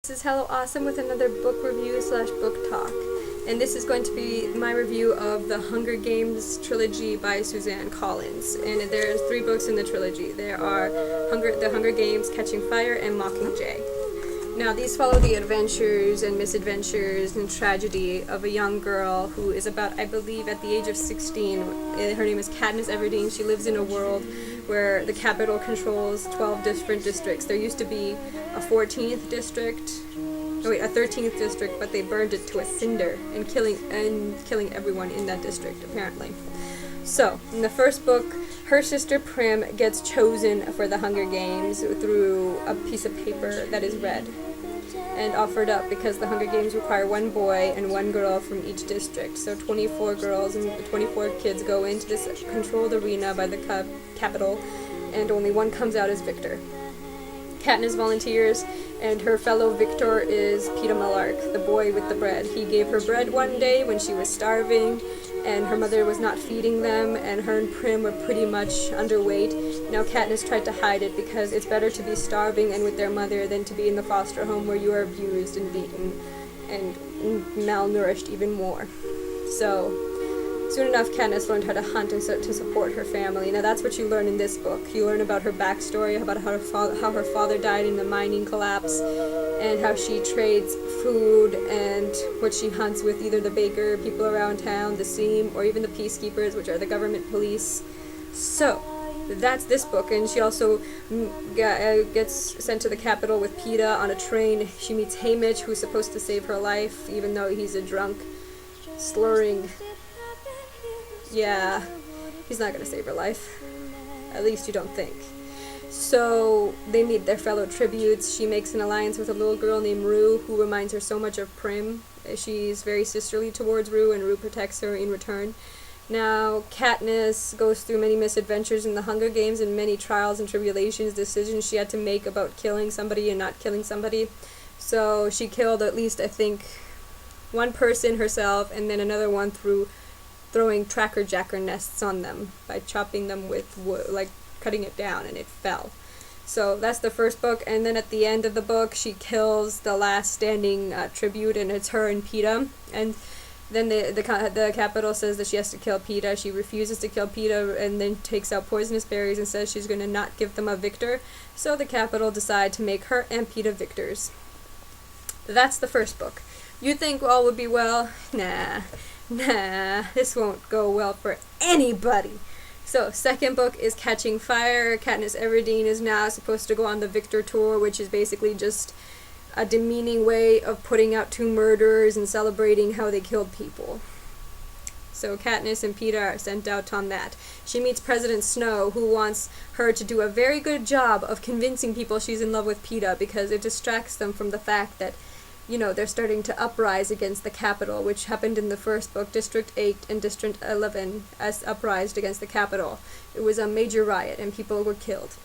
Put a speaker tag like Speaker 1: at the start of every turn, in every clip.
Speaker 1: This is Hello Awesome with another book review slash book talk. And this is going to be my review of the Hunger Games trilogy by Suzanne Collins. And there's 3 books in the trilogy. There are The Hunger Games, Catching Fire, and Mockingjay. Now these follow the adventures and misadventures and tragedy of a young girl who is about, I believe, at the age of 16. Her name is Katniss Everdeen. She lives in a world where the Capitol controls 12 different districts. There used to be a 14th district, a 13th district, but they burned it to a cinder and killing everyone in that district, apparently. So, in the first book, her sister Prim gets chosen for the Hunger Games through a piece of paper that is read and offered up because the Hunger Games require 1 boy and 1 girl from each district. So 24 girls and 24 kids go into this controlled arena by the Capitol, and only 1 comes out as victor. Katniss volunteers, and her fellow victor is Peeta Mellark, the boy with the bread. He gave her bread one day when she was starving, and her mother was not feeding them, and her and Prim were pretty much underweight. Now Katniss tried to hide it because it's better to be starving and with their mother than to be in the foster home where you are abused and beaten and malnourished even more. So, soon enough, Katniss learned how to hunt and to support her family. Now that's what you learn in this book. You learn about her backstory, about how her father died in the mining collapse, and how she trades food and what she hunts with either the baker, people around town, the Seam, or even the peacekeepers, which are the government police. So, that's this book, and she also gets sent to the Capitol with Peeta on a train. She meets Haymitch, who's supposed to save her life, even though he's a drunk, slurring. Yeah, he's not going to save her life. At least you don't think. So they meet their fellow tributes. She makes an alliance with a little girl named Rue, who reminds her so much of Prim. She's very sisterly towards Rue, and Rue protects her in return. Now, Katniss goes through many misadventures in the Hunger Games and many trials and tribulations, decisions she had to make about killing somebody and not killing somebody. So she killed at least, I think, 1 person herself, and then another one through throwing tracker-jacker nests on them by chopping them with wood, like cutting it down, and it fell. So that's the first book, and then at the end of the book, she kills the last standing tribute, and it's her and Peeta. And then the Capitol says that she has to kill Peeta. She refuses to kill Peeta, and then takes out poisonous berries and says she's going to not give them a victor. So the Capitol decide to make her and Peeta victors. That's the first book. You think all would be well? Nah, this won't go well for anybody. So, second book is Catching Fire. Katniss Everdeen is now supposed to go on the Victor Tour, which is basically just a demeaning way of putting out 2 murderers and celebrating how they killed people. So Katniss and Peeta are sent out on that. She meets President Snow, who wants her to do a very good job of convincing people she's in love with Peeta, because it distracts them from the fact that, you know, they're starting to uprise against the Capitol, which happened in the first book. District 8 and District 11 as uprised against the Capitol. It was a major riot, and people were killed.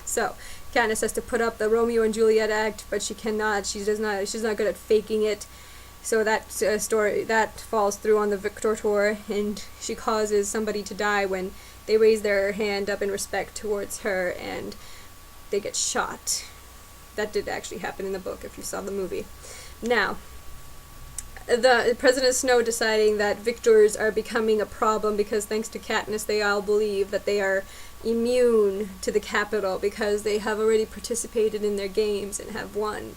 Speaker 1: So, Katniss has to put up the Romeo and Juliet act, but she cannot. She's not good at faking it. So that story that falls through on the Victor Tour, and she causes somebody to die when they raise their hand up in respect towards her, and they get shot. That did actually happen in the book, if you saw the movie. Now, the President Snow deciding that victors are becoming a problem because thanks to Katniss they all believe that they are immune to the Capitol because they have already participated in their games and have won.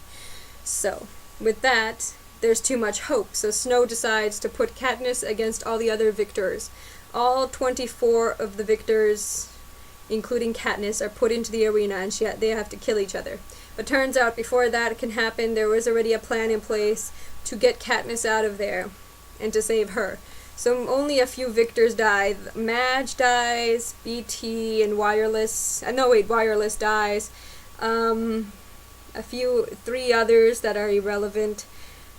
Speaker 1: So, with that, there's too much hope. So Snow decides to put Katniss against all the other victors. All 24 of the victors, including Katniss, are put into the arena, and they have to kill each other. But turns out before that can happen, there was already a plan in place to get Katniss out of there and to save her. So only a few victors die. Madge dies, BT and Wireless. Wireless dies. 3 others that are irrelevant.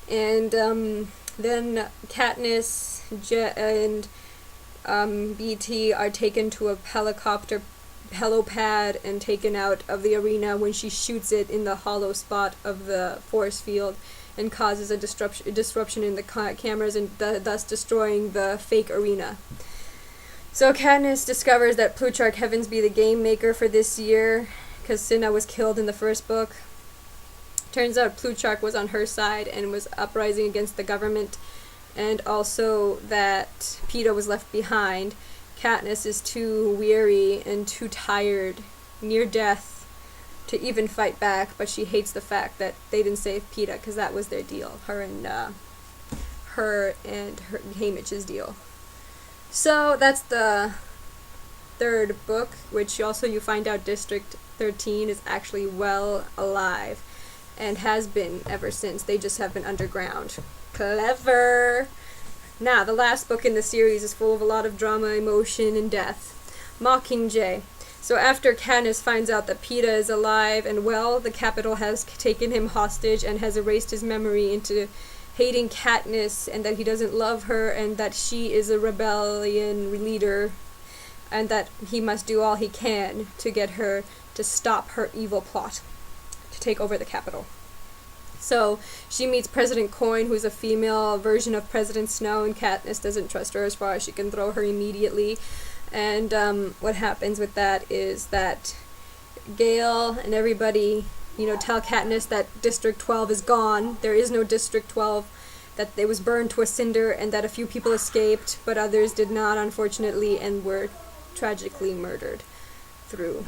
Speaker 1: And then Katniss and BT are taken to a helipad and taken out of the arena when she shoots it in the hollow spot of the force field and causes a disruption in the cameras and thus destroying the fake arena. So Katniss discovers that Plutarch Heavensbee, the game maker for this year, because Cinna was killed in the first book, Turns out Plutarch was on her side and was uprising against the government, and also that Peeta was left behind. Katniss is too weary and too tired, near death, to even fight back, but she hates the fact that they didn't save Peeta, because that was their deal, her and Haymitch's deal. So that's the third book, which also you find out District 13 is actually well alive, and has been ever since. They just have been underground. Clever! Now, the last book in the series is full of a lot of drama, emotion, and death. Mockingjay. So after Katniss finds out that Peeta is alive and well, the Capitol has taken him hostage and has erased his memory into hating Katniss, and that he doesn't love her, and that she is a rebellion leader, and that he must do all he can to get her to stop her evil plot to take over the Capitol. So she meets President Coin, who's a female version of President Snow, and Katniss doesn't trust her as far as she can throw her immediately. And what happens with that is that Gale and everybody, tell Katniss that District 12 is gone. There is no District 12, that it was burned to a cinder, and that a few people escaped, but others did not, unfortunately, and were tragically murdered through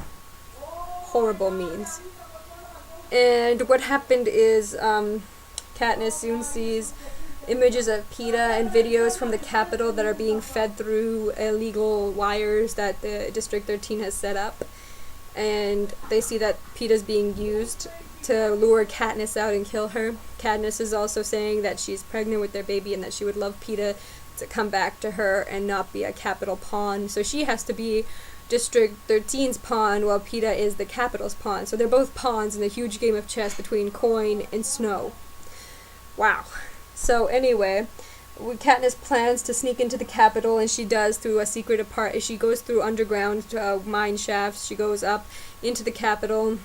Speaker 1: horrible means. And what happened is Katniss soon sees images of Peeta and videos from the Capitol that are being fed through illegal wires that the District 13 has set up. And they see that Peeta's being used to lure Katniss out and kill her. Katniss is also saying that she's pregnant with their baby and that she would love Peeta to come back to her and not be a Capitol pawn. So she has to be District 13's pawn, while Peeta is the Capitol's pawn. So they're both pawns in a huge game of chess between Coin and Snow. Wow. So anyway, Katniss plans to sneak into the Capitol, and she does through a secret apartment. She goes through underground mine shafts. She goes up into the Capitol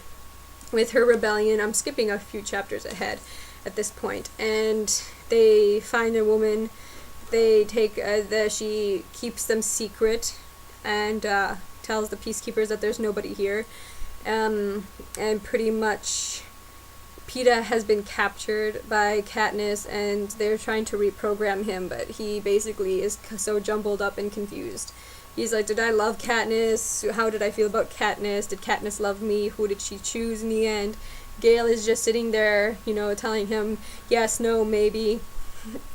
Speaker 1: with her rebellion. I'm skipping a few chapters ahead at this point. And they find a woman. They take she keeps them secret and tells the peacekeepers that there's nobody here. And pretty much Peeta has been captured by Katniss, and they're trying to reprogram him, but he basically is so jumbled up and confused. He's like, did I love Katniss? How did I feel about Katniss? Did Katniss love me? Who did she choose in the end? Gale is just sitting there, telling him yes, no, maybe.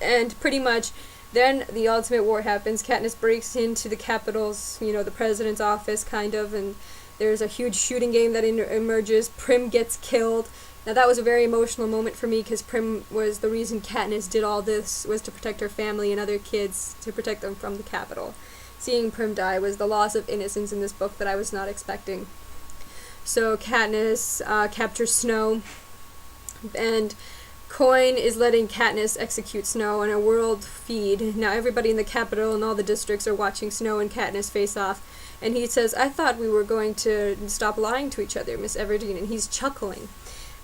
Speaker 1: And pretty much then the ultimate war happens. Katniss breaks into the Capitol's, the president's office, kind of, and there's a huge shooting game that emerges. Prim gets killed. Now that was a very emotional moment for me, because Prim was the reason Katniss did all this, was to protect her family and other kids, to protect them from the Capitol. Seeing Prim die was the loss of innocence in this book that I was not expecting. So Katniss captures Snow, and Coin is letting Katniss execute Snow on a world feed. Now everybody in the Capitol and all the districts are watching Snow and Katniss face off, and he says, I thought we were going to stop lying to each other, Miss Everdeen, and he's chuckling,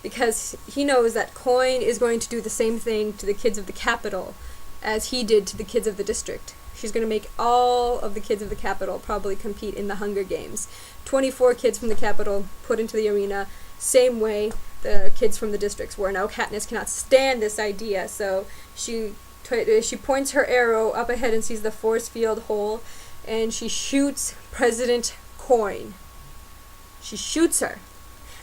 Speaker 1: because he knows that Coin is going to do the same thing to the kids of the Capitol as he did to the kids of the district. She's going to make all of the kids of the Capitol probably compete in the Hunger Games. 24 kids from the Capitol put into the arena, same way the kids from the districts were. Now Katniss cannot stand this idea, so she points her arrow up ahead and sees the force field hole, and she shoots President Coin. She shoots her.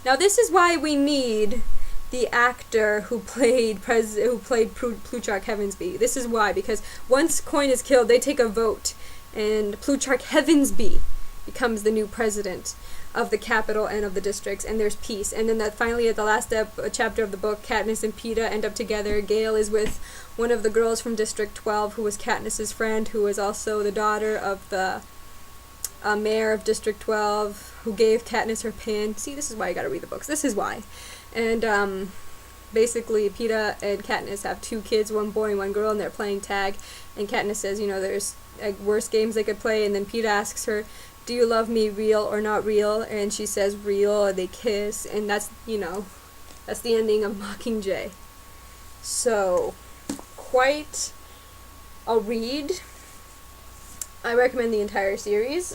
Speaker 1: Now this is why we need the actor who played Plutarch Heavensbee. This is why, because once Coin is killed, they take a vote, and Plutarch Heavensbee becomes the new president of the Capitol and of the districts, and there's peace. And then finally at the last chapter of the book, Katniss and Peeta end up together. Gale is with one of the girls from District 12, who was Katniss's friend, who was also the daughter of the mayor of District 12, who gave Katniss her pin. See, this is why you gotta read the books. This is why. And basically Peeta and Katniss have 2 kids, 1 boy and 1 girl, and they're playing tag. And Katniss says, there's worse games they could play. And then Peeta asks her, do you love me, real or not real? And she says real, and they kiss. And that's, that's the ending of Mockingjay. So, quite a read. I recommend the entire series.